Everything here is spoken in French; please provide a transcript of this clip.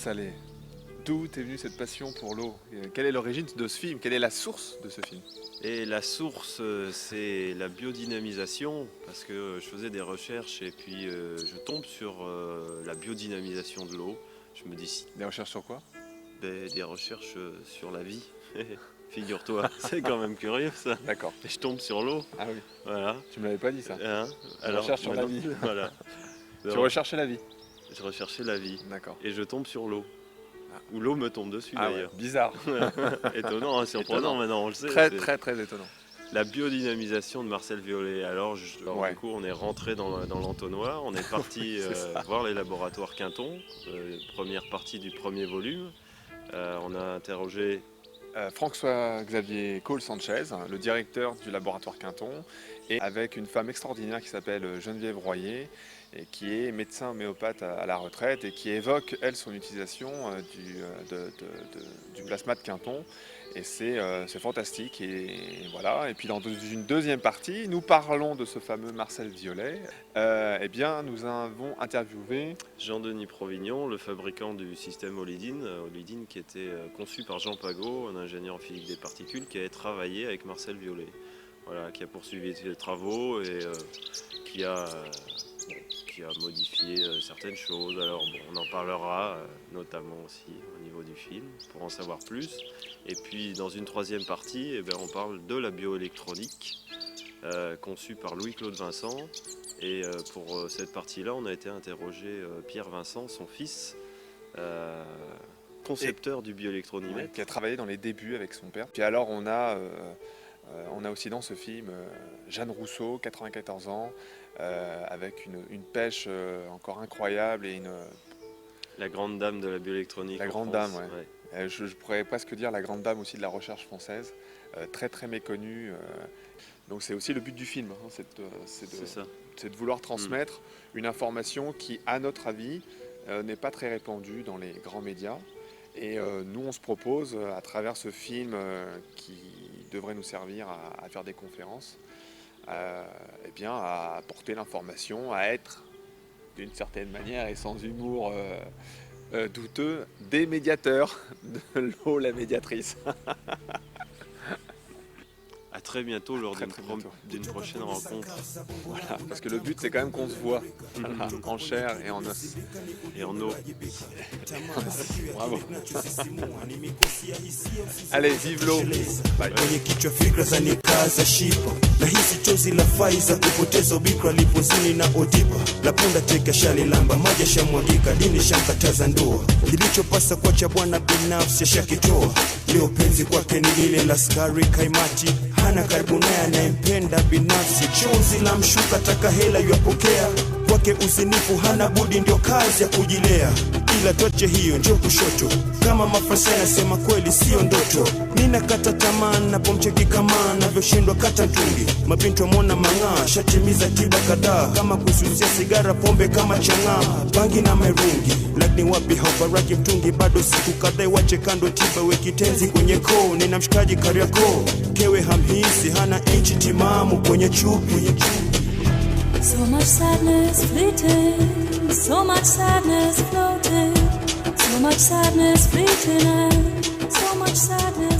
Salé. D'où est venue cette passion pour l'eau? Quelle est l'origine de ce film? Quelle est la source de ce film? Et la source, c'est la biodynamisation, parce que je faisais des recherches et puis je tombe sur la biodynamisation de l'eau. Je me dis, Des recherches sur quoi? des recherches sur la vie. Figure-toi, c'est quand même curieux ça. D'accord. Et je tombe sur l'eau. Ah oui, Voilà. tu me l'avais pas dit ça. Hein. Recherche sur la maintenant, vie. Voilà. Tu Donc, recherchais la vie. je recherchais la vie. D'accord. Et je tombe sur l'eau. Ou l'eau me tombe dessus Ah ouais, d'ailleurs. bizarre. Étonnant, hein, surprenant Étonnant. maintenant, on le sait. Très c'est très très étonnant. La biodynamisation de Marcel Violet. Alors, Ouais. du coup, on est rentré dans l'entonnoir, on est parti C'est ça. voir les laboratoires Quinton, première partie du premier volume. On a interrogé François-Xavier Cole-Sanchez, le directeur du laboratoire Quinton, et avec une femme extraordinaire qui s'appelle Geneviève Royer, et qui est médecin homéopathe à la retraite et qui évoque, elle, son utilisation du plasma de Quinton. Et c'est fantastique. Et voilà. Et puis dans une deuxième partie, nous parlons de ce fameux Marcel Violet. Eh bien, nous avons interviewé Jean-Denis Provignon, le fabricant du système Olydine, Olydine qui était conçu par Jean Pagot, un ingénieur en physique des particules, qui avait travaillé avec Marcel Violet. Voilà, qui a poursuivi ses travaux et qui a modifié certaines choses. Alors bon, on en parlera notamment aussi au niveau du film pour en savoir plus. Et puis dans une troisième partie, on parle de la bioélectronique conçue par Louis-Claude Vincent. Et pour cette partie-là, on a été interrogé Pierre Vincent, son fils, concepteur du bioélectronomètre. qui a travaillé dans les débuts avec son père. Puis alors on a aussi dans ce film Jeanne Rousseau, 94 ans, avec une pêche encore incroyable et La grande dame de la bioélectronique. La en grande France, dame, ouais. Je pourrais presque dire la grande dame aussi de la recherche française, très très méconnue. Donc c'est aussi le but du film, hein, c'est de vouloir transmettre une information qui, à notre avis, n'est pas très répandue dans les grands médias. Et nous, on se propose, à travers ce film qui devrait nous servir à faire des conférences, à porter l'information, à être, d'une certaine manière et sans humour douteux, des médiateurs de l'eau, la médiatrice. À très bientôt lors Très, d'une très bientôt. prochaine rencontre. Voilà, parce que le but, c'est quand même qu'on se voit en chair et en os. Et en eau. Bravo. Allez, vive l'eau. Bye. Kwenye kichwa fikra za nikaza shipa na hisi chozi la faiza kupoteza ubikra lipozini na odipa la punda teka shali lamba maji shamwagika dini shamkataza ndoa kilichopasa kwa cha bwana binafsi shakitoa leo penzi kwake ni lile la skari kaimati hana karibu naye anayempenda binafsi chozi la mshuka taka hela yapokea kwake uzinifu hana budi ndio kazi ya kujilea ila toche hiyo ndio kushoto kama mafasa yanasema kweli sio ndoto nina kata tamaa napomcheki kama anavyoshindwa kata mtungi mapinto mona mang'aa shatimiza tiba kadhaa kama kususia sigara pombe kama chang'aa bangi na merungi lakini wapi haubaraki mtungi bado siku kadhaa wache kando tiba wekitenzi kwenye koo nina mshikaji Kariakoo kewe hamhisi hana inchi timamu kwenye chupi. So much sadness fleeting, so much sadness floating, so much sadness fleeting, and so much sadness.